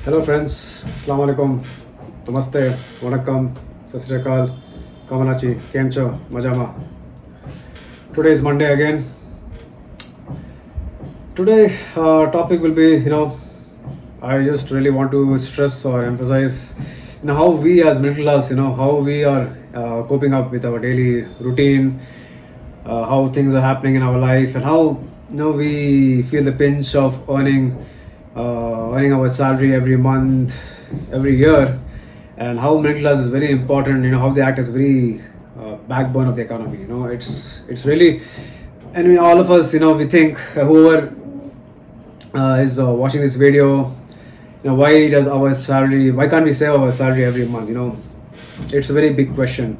Hello friends, Assalamu alaikum, Namaste, Vanakkam, Sat Sri Akal, Kamanachi, Kemcho, Majama. Today is Monday again. Today topic will be, I just really want to stress or emphasize, how we as middle class, how we are coping up with our daily routine, how things are happening in our life, and how we feel the pinch of earning our salary every month, every year, and how middle class is very important. How they act as very backbone of the economy. It's really, and all of us, we think whoever is watching this video, why does our salary? Why can't we save our salary every month? It's a very big question.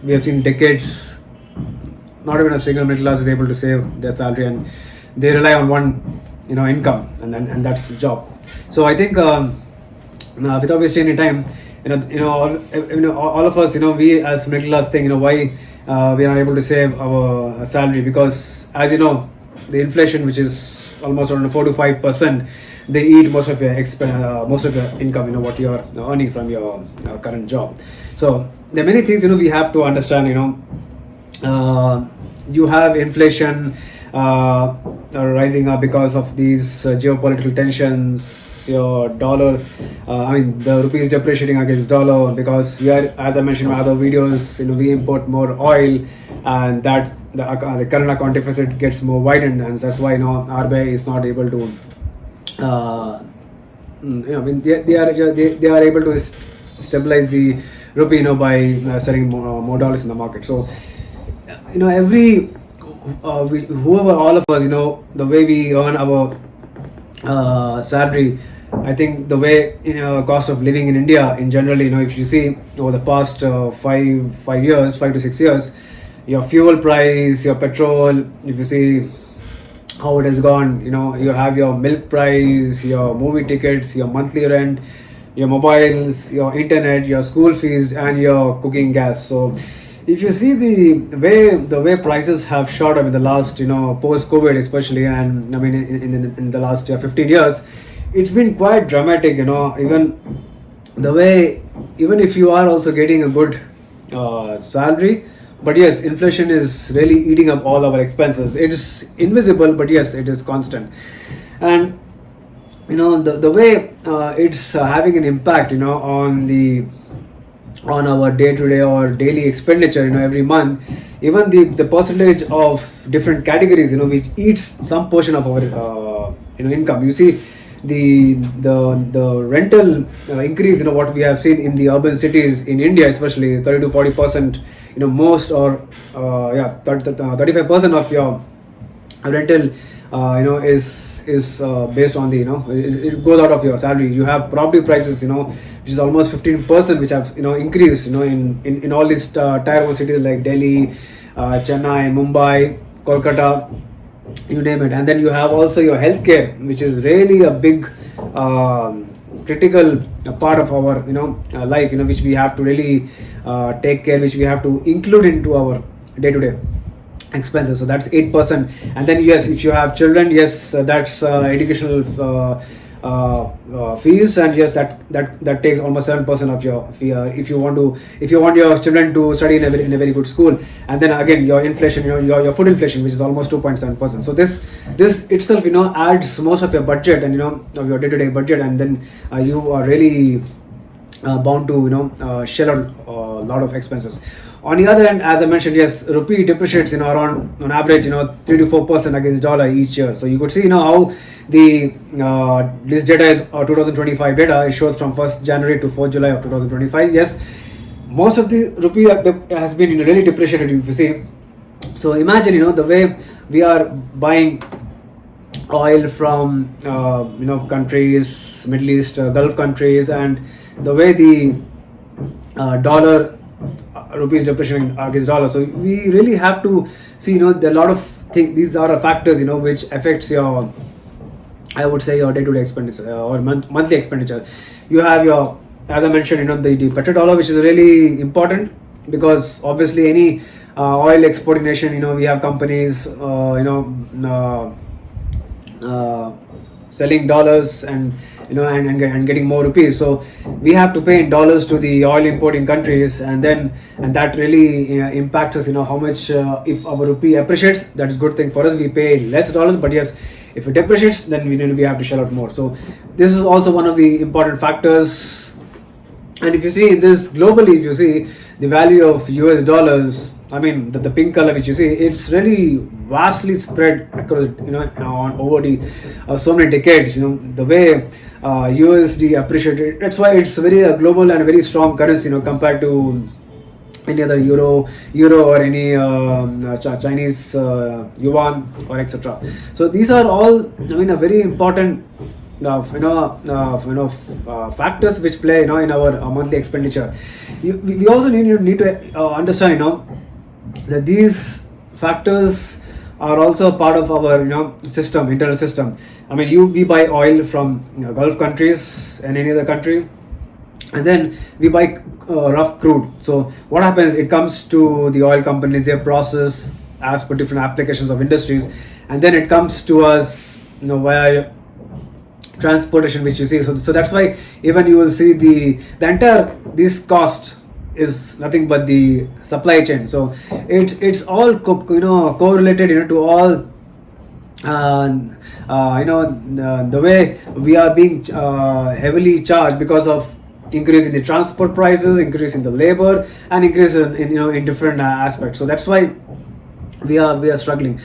We have seen decades. Not even a single middle class is able to save their salary, and they rely on one, income, and that's the job. So I think, without wasting any time, all of us, we as middle class think, why we are not able to save our salary, because as you know, the inflation, which is almost around 4 to 5%, they eat most of your most of your income, what you are earning from your current job. So there are many things, we have to understand. You have inflation rising up because of these geopolitical tensions. Your dollar, the rupee is depreciating against dollar because we are, as I mentioned in my other videos, we import more oil, and that the current account deficit gets more widened, and that's why RBI is not able to. They are able to stabilize the rupee, by selling more dollars in the market. So every whoever, all of us, the way we earn our salary, I think the way cost of living in India in general, if you see over the past 5 to 6 years, your fuel price, your petrol, if you see how it has gone, you have your milk price, your movie tickets, your monthly rent, your mobiles, your internet, your school fees, and your cooking gas. So if you see the way prices have shot up in the last, post COVID especially, and in the last 15 years, it's been quite dramatic. Even the way, even if you are also getting a good salary, but yes, inflation is really eating up all our expenses. It is invisible, but yes, it is constant. And the way it's having an impact, on our day-to-day or daily expenditure, every month. Even the percentage of different categories, which eats some portion of our income. You see the rental increase, what we have seen in the urban cities in India, especially 30 to 40%, most, or 35% of your rental is based on the, it goes out of your salary. You have property prices, which is almost 15%, which have increased, in all these tier 1 cities like Delhi, Chennai, Mumbai, Kolkata, you name it. And then you have also your healthcare, which is really a big critical part of our life, which we have to really take care, which we have to include into our day-to-day expenses. So that's 8%. And then yes, if you have children, yes, that's educational fees, and yes, that takes almost 7% of your fee, if you want your children to study in a very good school. And then again, your inflation, your food inflation, which is almost 2.7%. So this itself adds most of your budget, and of your day-to-day budget, and then you are really bound to shell out a lot of expenses. On the other hand, as I mentioned, yes, rupee depreciates around, on average, 3 to 4% against dollar each year. So you could see how the this data is 2025 data. It shows from 1st January to 4th July of 2025. Yes, most of the rupee has been really depreciated, if you see. So imagine the way we are buying oil from countries, Middle East, Gulf countries, and the way the dollar rupees depreciating against dollar. So we really have to see, there are a lot of things. These are factors, which affects your, I would say, your day-to-day expenditure or monthly expenditure. You have your, as I mentioned, the petrodollar, which is really important, because obviously any oil exporting nation, we have companies, selling dollars and and getting more rupees. So we have to pay in dollars to the oil importing countries, and that really impacts us. How much if our rupee appreciates, that's a good thing for us. We pay less dollars, but yes, if it depreciates, then we have to shell out more. So this is also one of the important factors. And if you see this globally, if you see the value of US dollars, I mean the pink color which you see, it's really vastly spread across on over the so many decades. The way USD appreciated. That's why it's very global and very strong currency. Compared to any other euro or any Chinese yuan or etc. So these are all a very important factors which play in our monthly expenditure. We also need to understand that these factors are also part of our internal system. I mean we buy oil from Gulf countries and any other country, and then we buy rough crude. So what happens, it comes to the oil companies, they process as per different applications of industries, and then it comes to us via transportation which you see. So that's why even you will see the entire this cost is nothing but the supply chain. So it's all correlated to all the way we are being heavily charged because of increase in the transport prices, increase in the labor, and increase in different aspects. So that's why we are struggling.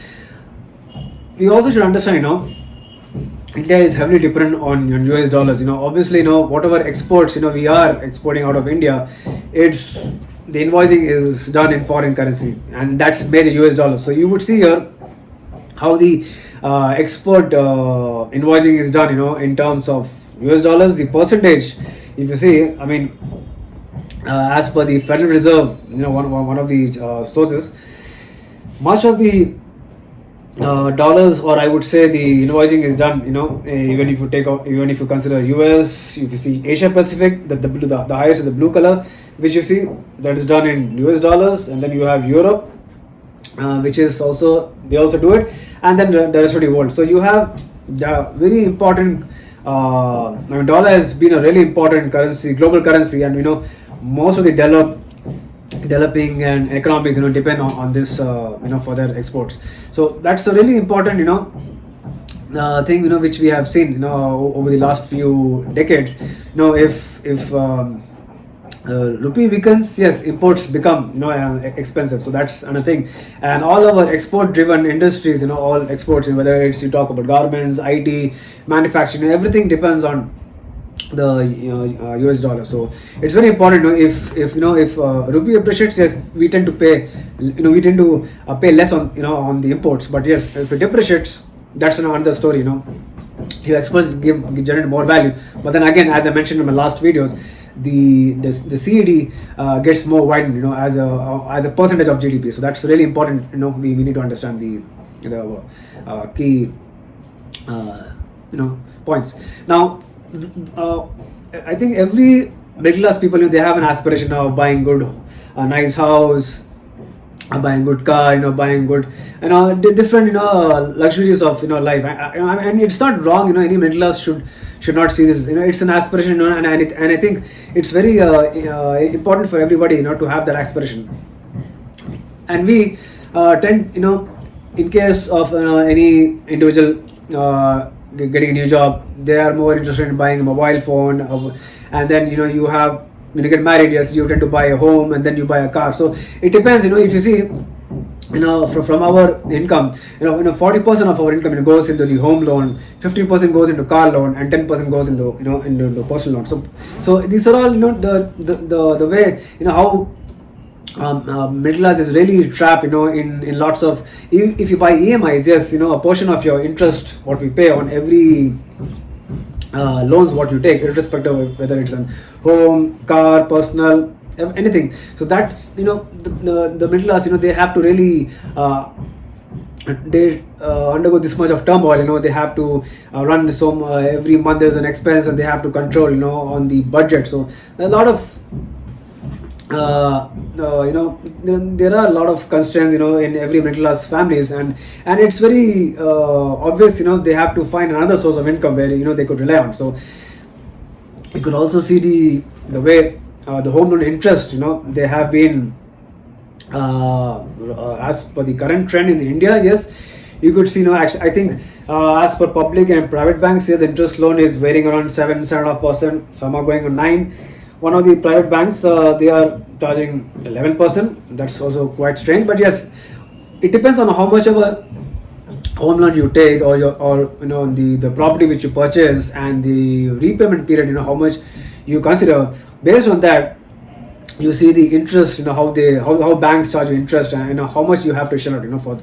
We also should understand India is heavily dependent on US dollars. Obviously, whatever exports we are exporting out of India, it's the invoicing is done in foreign currency, and that's major US dollars. So you would see here how the export invoicing is done. In terms of US dollars, the percentage, if you see, I mean, as per the Federal Reserve, one of the sources, much of the dollars, or I would say the invoicing is done, even if you consider US, if you see Asia Pacific, the highest is the blue color, which you see that is done in US dollars, and then you have Europe, which is also, they also do it, and then the rest of the world. So you have the very important, dollar has been a really important currency, global currency, and most of the developing and economies depend on this for their exports. So that's a really important thing which we have seen over the last few decades. If rupee weakens, yes, imports become expensive. So that's another thing. And all our export driven industries, all exports, whether it's you talk about garments, IT, manufacturing, everything depends on the US dollar. So it's very important. If rupee appreciates, yes, we tend to pay pay less on the imports. But yes, if it depreciates, that's another story. You exports generate more value, but then again, as I mentioned in my last videos, the CAD gets more widened as a percentage of GDP. So that's really important. We need to understand the key points. Now I think every middle class people, they have an aspiration of buying a nice house, buying good car, buying good, different, luxuries of, life. And it's not wrong, any middle class should not see this. It's an aspiration, and I think it's very important for everybody, to have that aspiration. And we tend, in case of any individual getting a new job, they are more interested in buying a mobile phone, and then you have, when you get married, yes, you tend to buy a home, and then you buy a car. So it depends. If you see, from our income, 40% of our income goes into the home loan, 50% goes into car loan, and 10% goes into into personal loan. So these are all the way how middle class is really trapped in lots of, if you buy EMIs, yes, a portion of your interest what we pay on every loans what you take, irrespective of whether it's a home, car, personal, anything. So that's the middle class, they have to really they undergo this much of turmoil. They have to run every month there's an expense, and they have to control on the budget. So a lot of there are a lot of constraints, in every middle class families, and it's very obvious, they have to find another source of income where they could rely on. So you could also see the way the home loan interest, they have been as per the current trend in India. Yes, you could see, actually, I think as per public and private banks here, the interest loan is varying around 7.5%. Some are going on 9. One of the private banks, they are charging 11%. That's also quite strange. But yes, it depends on how much of a home loan you take, or the property which you purchase, and the repayment period, how much you consider. Based on that, you see the interest, how banks charge you interest, and how much you have to shell out,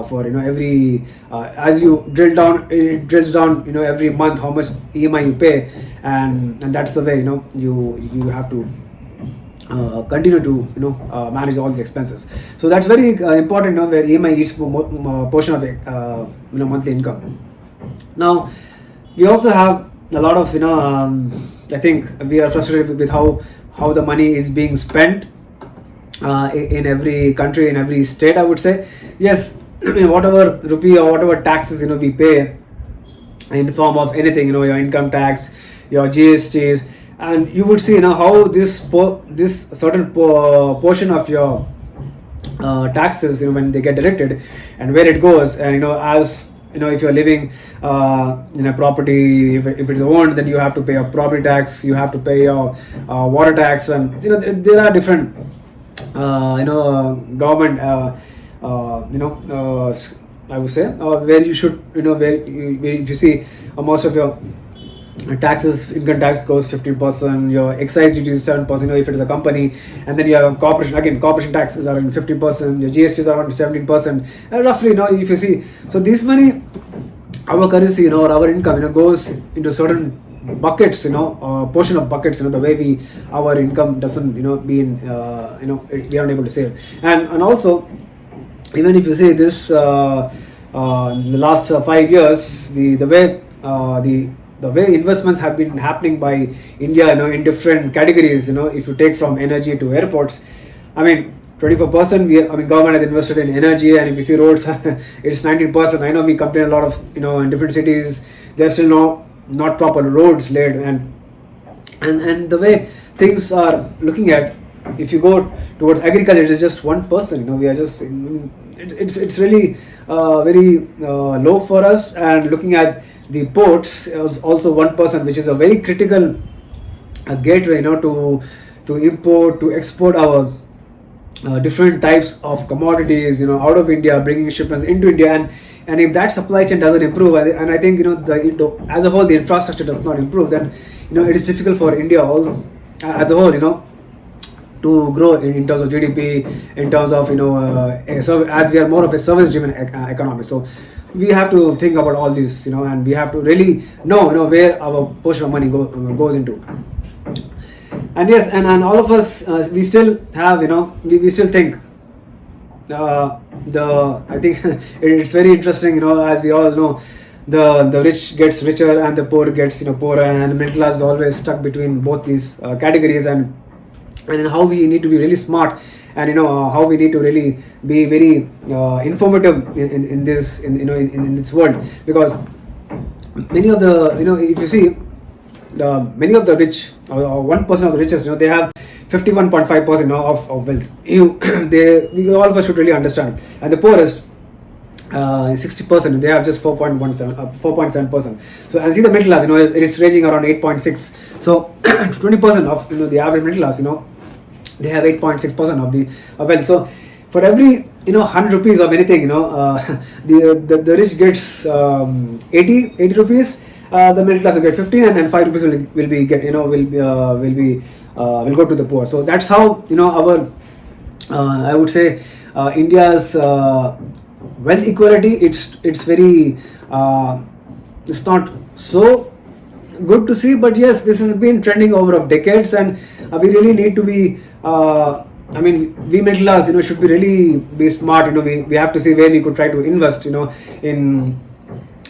for every as you drill down, it drills down, every month how much EMI you pay, and that's the way, you have to continue to manage all the expenses. So that's very important, where EMI eats portion of monthly income. Now we also have a lot of, I think we are frustrated with how the money is being spent in every country, in every state, I would say. Yes, whatever rupee or whatever taxes we pay in form of anything, your income tax, your GSTs, and you would see how this certain portion of your taxes, when they get deducted, and where it goes, and as if you're living in a property, if it's owned, then you have to pay a property tax, you have to pay your water tax, and there are different government I would say where you should, where if you see most of your taxes, income tax goes 15%, your excise duty is 7%, if it is a company, and then you have corporation taxes are in 15%, your GSTs are around 17%, roughly, if you see. So this money, our currency, or our income, goes into certain buckets, portion of buckets, the way our income doesn't, be in, we aren't able to save. And also, even if you see this, in the last 5 years, the way investments have been happening by India, in different categories, if you take from energy to airports, 24%, government has invested in energy, and if you see roads, it's 19%. I know we complain a lot of, in different cities, there's still not proper roads laid, and the way things are looking at, if you go towards agriculture, it is just 1%, we are just, it's really very low for us. And looking at the ports is also 1%, which is a very critical gateway, to import, to export our different types of commodities, out of India, bringing shipments into India, and if that supply chain doesn't improve, and I think as a whole the infrastructure does not improve, then it is difficult for India as a whole, to grow in terms of GDP, in terms of as we are more of a service-driven economy. So we have to think about all this, and we have to really know, where our portion of money goes into. And yes, and all of us, we still have, we still think I think it's very interesting, as we all know, the rich gets richer and the poor gets poorer, and the middle class is always stuck between both these categories, and how we need to be really smart, and how we need to really be very informative in this world, because many of the if you see many of the rich, or 1% of the richest, they have 51.5% of wealth. We all of us should really understand, and the poorest 60%, they have just 4.7%. So and see the middle class, it's ranging around 8.6. So 20% of the average middle class, they have 8.6% of the wealth. So for every 100 rupees of anything, the rich gets 80 rupees. The middle class will get 15, and then 5 rupees will go to the poor. So that's how our I would say India's wealth equality, it's very it's not so good to see, but yes, this has been trending over of decades, and we really need to be we middle class should be really be smart. We have to see where we could try to invest in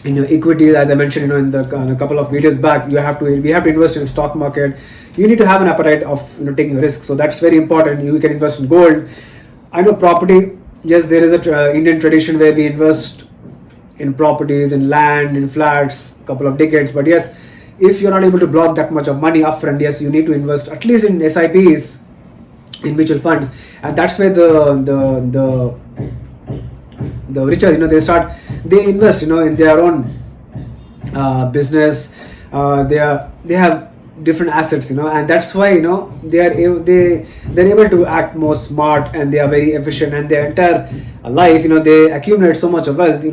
in your equities, as I mentioned, in a couple of videos back, we have to invest in stock market. You need to have an appetite of taking risk, so that's very important. You can invest in gold. I know property. Yes, there is a Indian tradition where we invest in properties, in land, in flats, couple of decades. But yes, if you're not able to block that much of money upfront, yes, you need to invest at least in SIPs, in mutual funds, and that's where the richer, they invest in their own business. They have different assets, and that's why they're able to act more smart, and they are very efficient, and their entire life, they accumulate so much of wealth.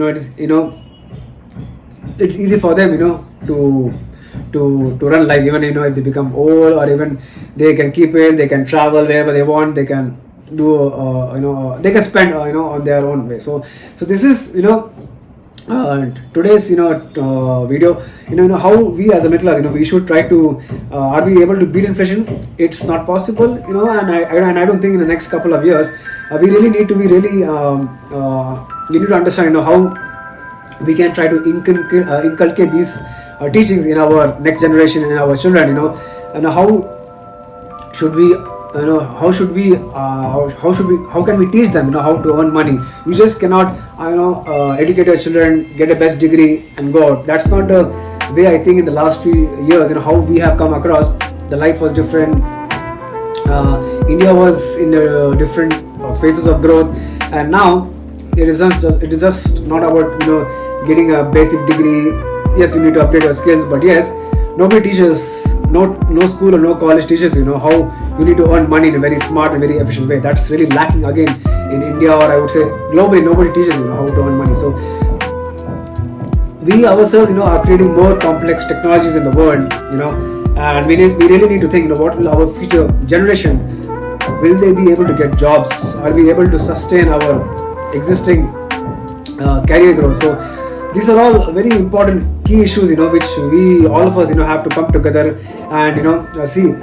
It's easy for them to run life, even if they become old, or even they can keep it, they can travel wherever they want, they can do they can spend on their own way. So this is today's video. How we as a middle class, we should try to are we able to beat inflation? It's not possible, and I don't think in the next couple of years we really need to be really we need to understand how we can try to inculcate these teachings in our next generation, in our children, and how should we how can we teach them how to earn money. You just cannot educate your children, get a best degree and go out. That's not the way. I think in the last few years, how we have come across, the life was different. India was in different phases of growth, and now it is just not about getting a basic degree. Yes, you need to upgrade your skills, but yes, nobody teaches, no school or no college teaches how you need to earn money in a very smart and very efficient way. That's really lacking again in India, or I would say globally. Nobody teaches how to earn money. So we ourselves are creating more complex technologies in the world, and we really need to think what will our future generation, will they be able to get jobs? Are we able to sustain our existing career growth? So these are all very important key issues, which we all of us, have to come together and see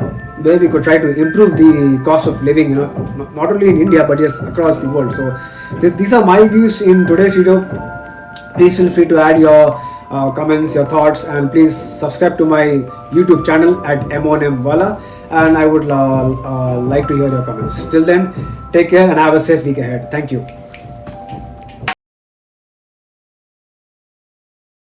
where we could try to improve the cost of living, not only in India but yes, across the world. So these are my views in today's video. Please feel free to add your comments, your thoughts, and please subscribe to my YouTube channel at M1M Wala, and I would like to hear your comments. Till then, take care and have a safe week ahead. Thank you.